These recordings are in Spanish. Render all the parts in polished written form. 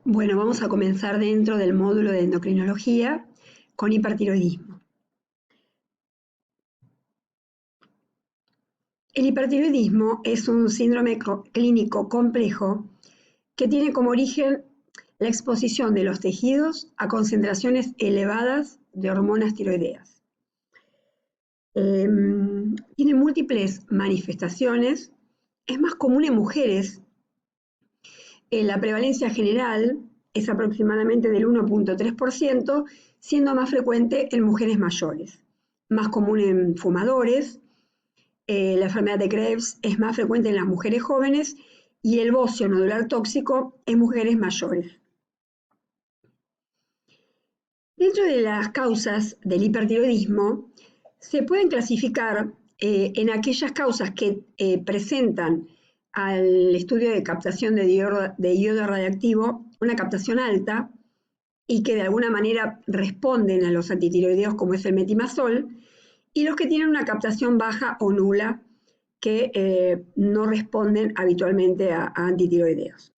Bueno, vamos a comenzar dentro del módulo de endocrinología con hipertiroidismo. El hipertiroidismo es un síndrome clínico complejo que tiene como origen la exposición de los tejidos a concentraciones elevadas de hormonas tiroideas. Tiene múltiples manifestaciones, es más común en mujeres. La prevalencia general es aproximadamente del 1.3%, siendo más frecuente en mujeres mayores, más común en fumadores. La enfermedad de Graves es más frecuente en las mujeres jóvenes y el bocio nodular tóxico en mujeres mayores. Dentro de las causas del hipertiroidismo se pueden clasificar en aquellas causas que presentan al estudio de captación de iodo radiactivo una captación alta y que de alguna manera responden a los antitiroideos como es el metimazol, y los que tienen una captación baja o nula que no responden habitualmente a antitiroideos.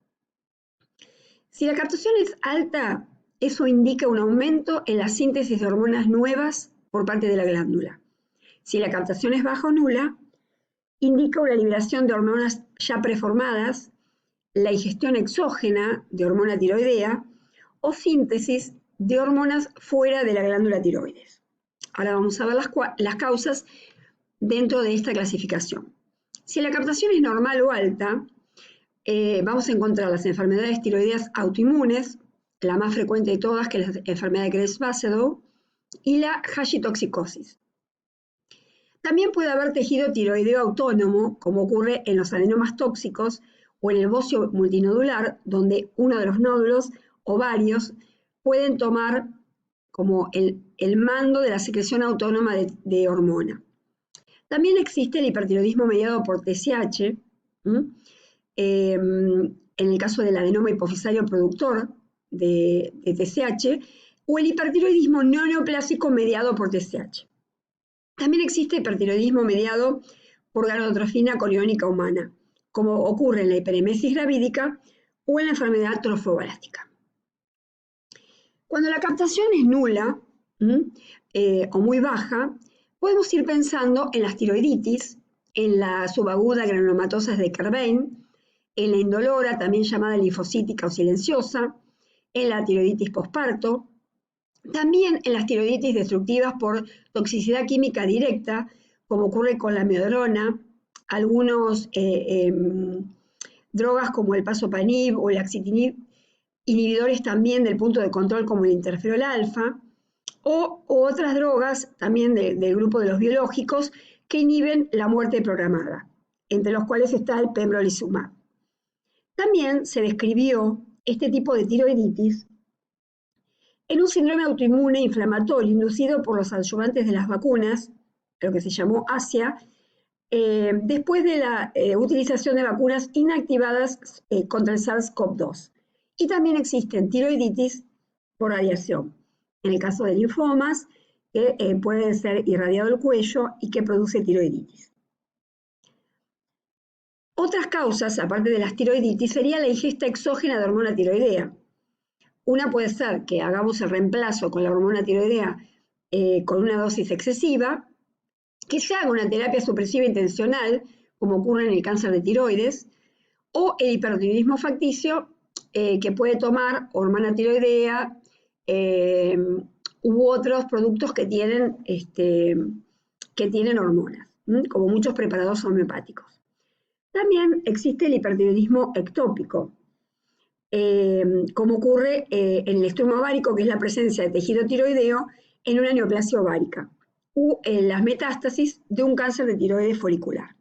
Si la captación es alta, eso indica un aumento en la síntesis de hormonas nuevas por parte de la glándula. Si la captación es baja o nula, indica una liberación de hormonas ya preformadas, la ingestión exógena de hormona tiroidea o síntesis de hormonas fuera de la glándula tiroides. Ahora vamos a ver las causas dentro de esta clasificación. Si la captación es normal o alta, vamos a encontrar las enfermedades tiroideas autoinmunes, la más frecuente de todas, que es la enfermedad de Graves-Basedow, y la hashitoxicosis. También puede haber tejido tiroideo autónomo, como ocurre en los adenomas tóxicos o en el bocio multinodular, donde uno de los nódulos o varios pueden tomar como el mando de la secreción autónoma de hormona. También existe el hipertiroidismo mediado por TSH, en el caso del adenoma hipofisario productor de TSH, o el hipertiroidismo no neoplásico mediado por TSH. También existe hipertiroidismo mediado por gonadotropina coriónica humana, como ocurre en la hiperemesis gravídica o en la enfermedad trofoblástica. Cuando la captación es nula o muy baja, podemos ir pensando en las tiroiditis, en la subaguda granulomatosa de Kerbein, en la indolora, también llamada linfocítica o silenciosa, en la tiroiditis posparto, también en las tiroiditis destructivas por toxicidad química directa, como ocurre con la amiodarona, algunos drogas como el pazopanib o el axitinib, inhibidores también del punto de control como el interferol alfa, o otras drogas también del grupo de los biológicos que inhiben la muerte programada, entre los cuales está el pembrolizumab. También se describió este tipo de tiroiditis en un síndrome autoinmune inflamatorio inducido por los adyuvantes de las vacunas, lo que se llamó ASIA, después de la utilización de vacunas inactivadas contra el SARS-CoV-2. Y también existen tiroiditis por radiación, en el caso de linfomas, que puede ser irradiado el cuello y que produce tiroiditis. Otras causas, aparte de las tiroiditis, sería la ingesta exógena de hormona tiroidea. Una puede ser que hagamos el reemplazo con la hormona tiroidea con una dosis excesiva, que se haga una terapia supresiva intencional, como ocurre en el cáncer de tiroides, o el hipertiroidismo facticio, que puede tomar hormona tiroidea u otros productos que tienen hormonas, como muchos preparados homeopáticos. También existe el hipertiroidismo ectópico, como ocurre en el estroma ovárico, que es la presencia de tejido tiroideo en una neoplasia ovárica, o en las metástasis de un cáncer de tiroides folicular.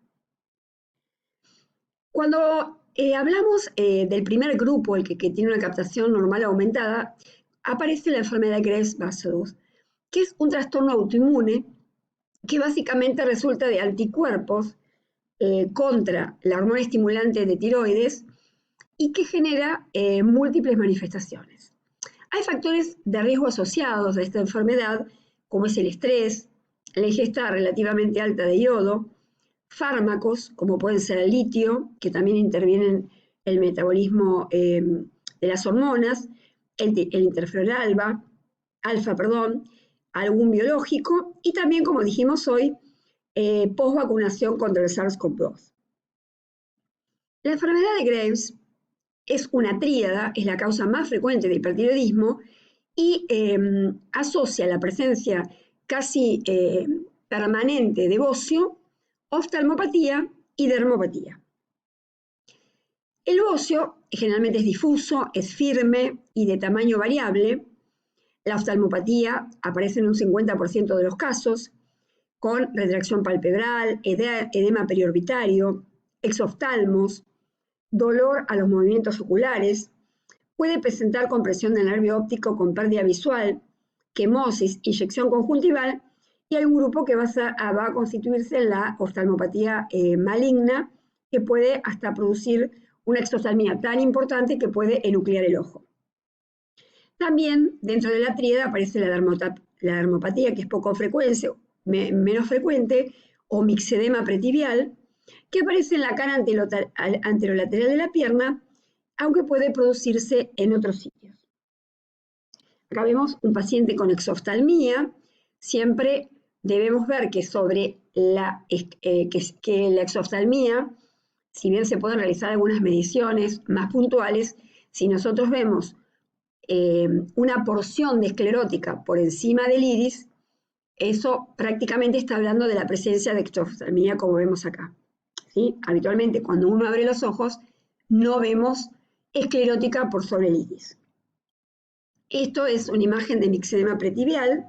Cuando hablamos del primer grupo, el que tiene una captación normal aumentada, aparece la enfermedad de Graves-Basedow, que es un trastorno autoinmune que básicamente resulta de anticuerpos contra la hormona estimulante de tiroides y que genera múltiples manifestaciones. Hay factores de riesgo asociados a esta enfermedad, como es el estrés, la ingesta relativamente alta de yodo, fármacos, como pueden ser el litio, que también intervienen en el metabolismo las hormonas, el interferón alfa, algún biológico y también, como dijimos hoy, post-vacunación contra el SARS-CoV-2. La enfermedad de Graves es una tríada, es la causa más frecuente de hipertiroidismo y asocia la presencia casi permanente de bocio, oftalmopatía y dermopatía. El bocio generalmente es difuso, es firme y de tamaño variable. La oftalmopatía aparece en un 50% de los casos, con retracción palpebral, edema periorbitario, exoftalmos, dolor a los movimientos oculares, puede presentar compresión del nervio óptico con pérdida visual, quemosis, inyección conjuntival, y hay un grupo que va a constituirse en la oftalmopatía maligna, que puede hasta producir una exoftalmía tan importante que puede enuclear el ojo. También dentro de la tríada aparece la dermopatía, que es poco frecuente, menos frecuente, o mixedema pretibial, que aparece en la cara anterolateral de la pierna, aunque puede producirse en otros sitios. Acá vemos un paciente con exoftalmía. Siempre debemos ver que sobre que la exoftalmía, si bien se pueden realizar algunas mediciones más puntuales, si nosotros vemos una porción de esclerótica por encima del iris, eso prácticamente está hablando de la presencia de exoftalmía, como vemos acá. ¿Sí? Habitualmente, cuando uno abre los ojos, no vemos esclerótica por sobre el iris. Esto es una imagen de mixedema pretibial.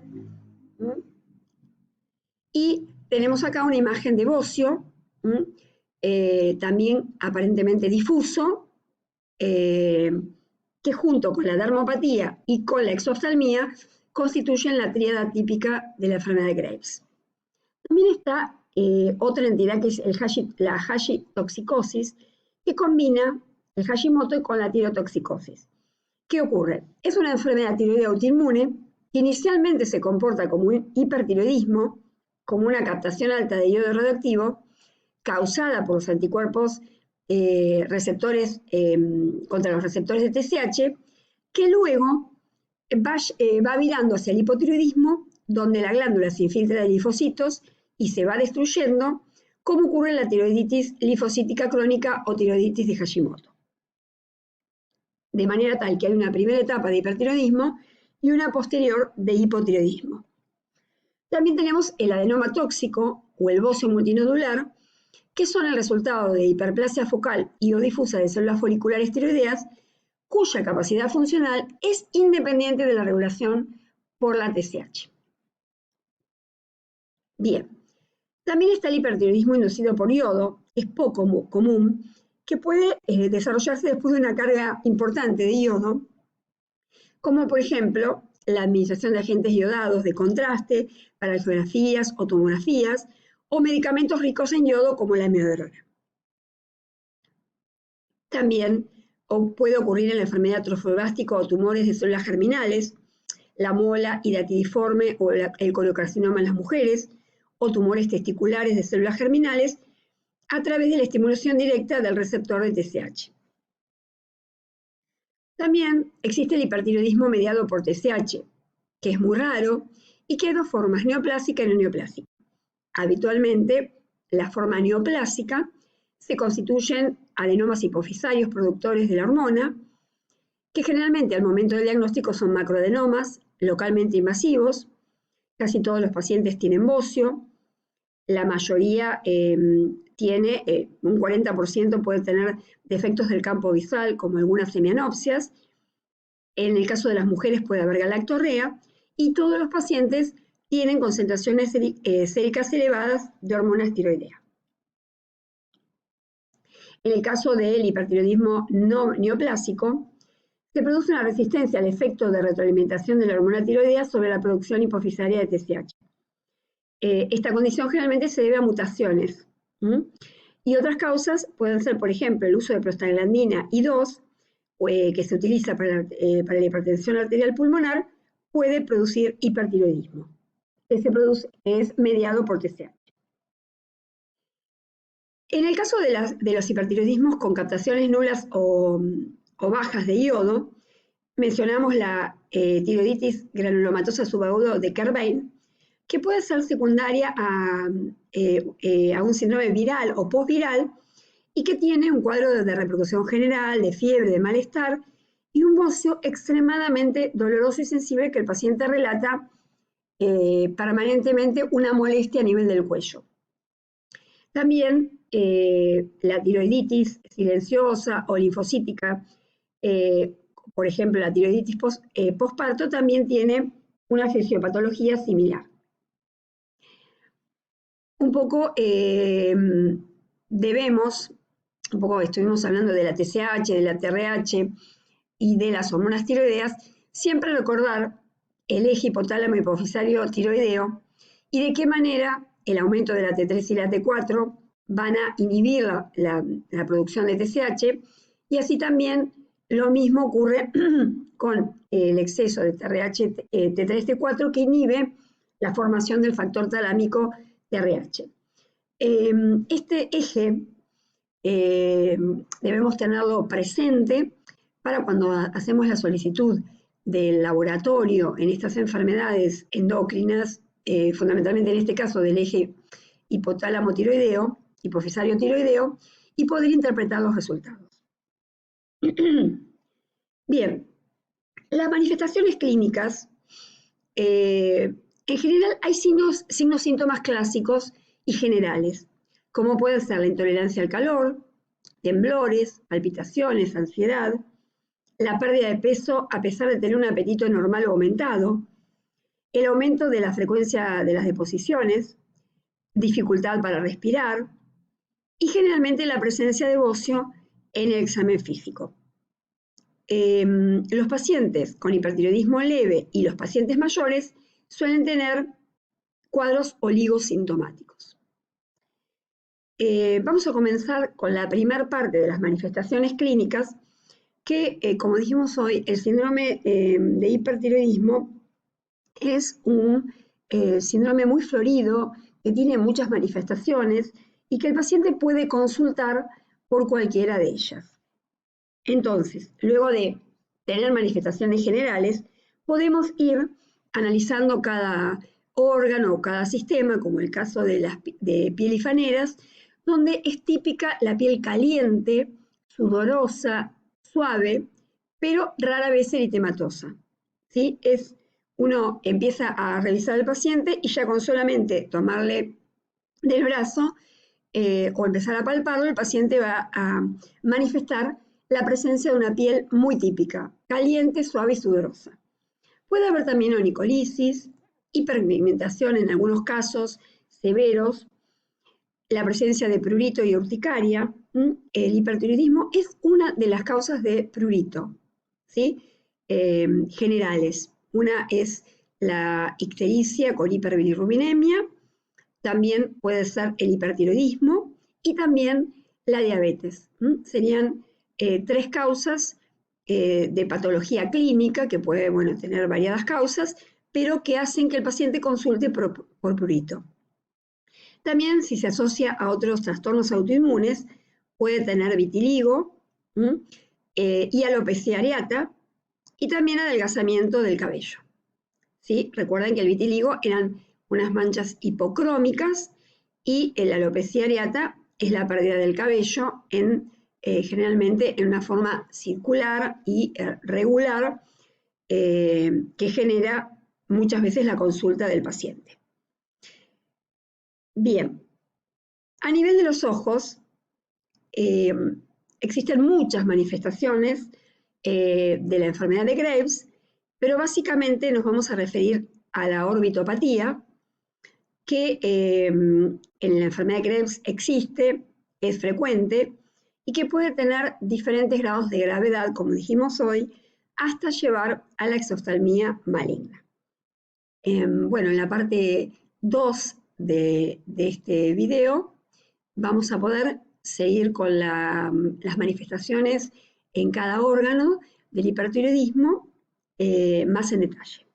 Y tenemos acá una imagen de bocio, también aparentemente difuso, que junto con la dermopatía y con la exoftalmía constituyen la tríada típica de la enfermedad de Graves. También está otra entidad que es la hashitoxicosis, que combina el Hashimoto con la tirotoxicosis. ¿Qué ocurre? Es una enfermedad tiroidea autoinmune que inicialmente se comporta como un hipertiroidismo, como una captación alta de iodo radioactivo, causada por los anticuerpos receptores contra los receptores de TSH, que luego va virando hacia el hipotiroidismo, donde la glándula se infiltra de linfocitos y se va destruyendo, como ocurre en la tiroiditis linfocítica crónica o tiroiditis de Hashimoto. De manera tal que hay una primera etapa de hipertiroidismo y una posterior de hipotiroidismo. También tenemos el adenoma tóxico o el bocio multinodular, que son el resultado de hiperplasia focal y o difusa de células foliculares tiroideas, cuya capacidad funcional es independiente de la regulación por la TSH. Bien, también está el hipertiroidismo inducido por yodo, es poco común, que puede desarrollarse después de una carga importante de yodo, como por ejemplo la administración de agentes iodados de contraste para radiografías o tomografías, o medicamentos ricos en yodo como la amiodarona. También puede ocurrir en la enfermedad trofoblástica o tumores de células germinales, la mola hidatidiforme o el coliocarcinoma en las mujeres, o tumores testiculares de células germinales, a través de la estimulación directa del receptor de TSH. También existe el hipertiroidismo mediado por TSH, que es muy raro y que hay dos formas, neoplásica y no neoplásica. Habitualmente, la forma neoplásica se constituyen adenomas hipofisarios productores de la hormona, que generalmente al momento del diagnóstico son macroadenomas, localmente invasivos. Casi todos los pacientes tienen bocio, la mayoría tiene, un 40% puede tener defectos del campo visual, como algunas semianopsias. En el caso de las mujeres puede haber galactorrea, y todos los pacientes tienen concentraciones séricas elevadas de hormonas tiroideas. En el caso del hipertiroidismo no neoplásico, se produce una resistencia al efecto de retroalimentación de la hormona tiroidea sobre la producción hipofisaria de TSH. Esta condición generalmente se debe a mutaciones. Y otras causas pueden ser, por ejemplo, el uso de prostaglandina I2, que se utiliza para la hipertensión arterial pulmonar, puede producir hipertiroidismo. Es mediado por TSH. En el caso de los hipertiroidismos con captaciones nulas o o bajas de yodo. Mencionamos la tiroiditis granulomatosa subaguda de Kerbein, que puede ser secundaria a un síndrome viral o postviral y que tiene un cuadro de repercusión general, de fiebre, de malestar y un bocio extremadamente doloroso y sensible que el paciente relata permanentemente una molestia a nivel del cuello. También la tiroiditis silenciosa o linfocítica, por ejemplo, la tiroiditis postparto también tiene una fisiopatología similar. Un poco estuvimos hablando de la TSH, de la TRH y de las hormonas tiroideas, siempre recordar el eje hipotálamo hipofisario tiroideo y de qué manera el aumento de la T3 y la T4 van a inhibir la producción de TSH, y así también lo mismo ocurre con el exceso de TRH, T3, T4, que inhibe la formación del factor talámico TRH. Este eje debemos tenerlo presente para cuando hacemos la solicitud del laboratorio en estas enfermedades endocrinas, fundamentalmente en este caso del eje hipotálamo tiroideo, hipofisario tiroideo, y poder interpretar los resultados. Bien, las manifestaciones clínicas, en general hay signos, síntomas clásicos y generales, como puede ser la intolerancia al calor, temblores, palpitaciones, ansiedad, la pérdida de peso a pesar de tener un apetito normal o aumentado, el aumento de la frecuencia de las deposiciones, dificultad para respirar y generalmente la presencia de bocio en el examen físico. Los pacientes con hipertiroidismo leve y los pacientes mayores suelen tener cuadros oligosintomáticos. Vamos a comenzar con la primera parte de las manifestaciones clínicas, que, como dijimos hoy, el síndrome de hipertiroidismo es un síndrome muy florido, que tiene muchas manifestaciones y que el paciente puede consultar por cualquiera de ellas. Entonces, luego de tener manifestaciones generales, podemos ir analizando cada órgano o cada sistema, como el caso de piel y faneras, donde es típica la piel caliente, sudorosa, suave, pero rara vez eritematosa. ¿Sí? Uno empieza a revisar al paciente y ya con solamente tomarle del brazo o empezar a palparlo, el paciente va a manifestar la presencia de una piel muy típica, caliente, suave y sudorosa. Puede haber también onicolisis, hiperpigmentación en algunos casos severos, la presencia de prurito y urticaria. El hipertiroidismo es una de las causas de prurito, ¿sí? Generales. Una es la ictericia con hiperbilirrubinemia, también puede ser el hipertiroidismo y también la diabetes. Serían tres causas de patología clínica que puede tener variadas causas, pero que hacen que el paciente consulte por prurito. También, si se asocia a otros trastornos autoinmunes, puede tener vitiligo y alopecia areata, y también adelgazamiento del cabello. ¿Sí? Recuerden que el vitiligo eran unas manchas hipocrómicas y la alopecia areata es la pérdida del cabello generalmente en una forma circular y regular que genera muchas veces la consulta del paciente. Bien, a nivel de los ojos existen muchas manifestaciones de la enfermedad de Graves, pero básicamente nos vamos a referir a la orbitopatía, que en la enfermedad de Graves existe, es frecuente y que puede tener diferentes grados de gravedad, como dijimos hoy, hasta llevar a la exoftalmía maligna. En la parte 2 de este video vamos a poder seguir con las manifestaciones en cada órgano del hipertiroidismo más en detalle.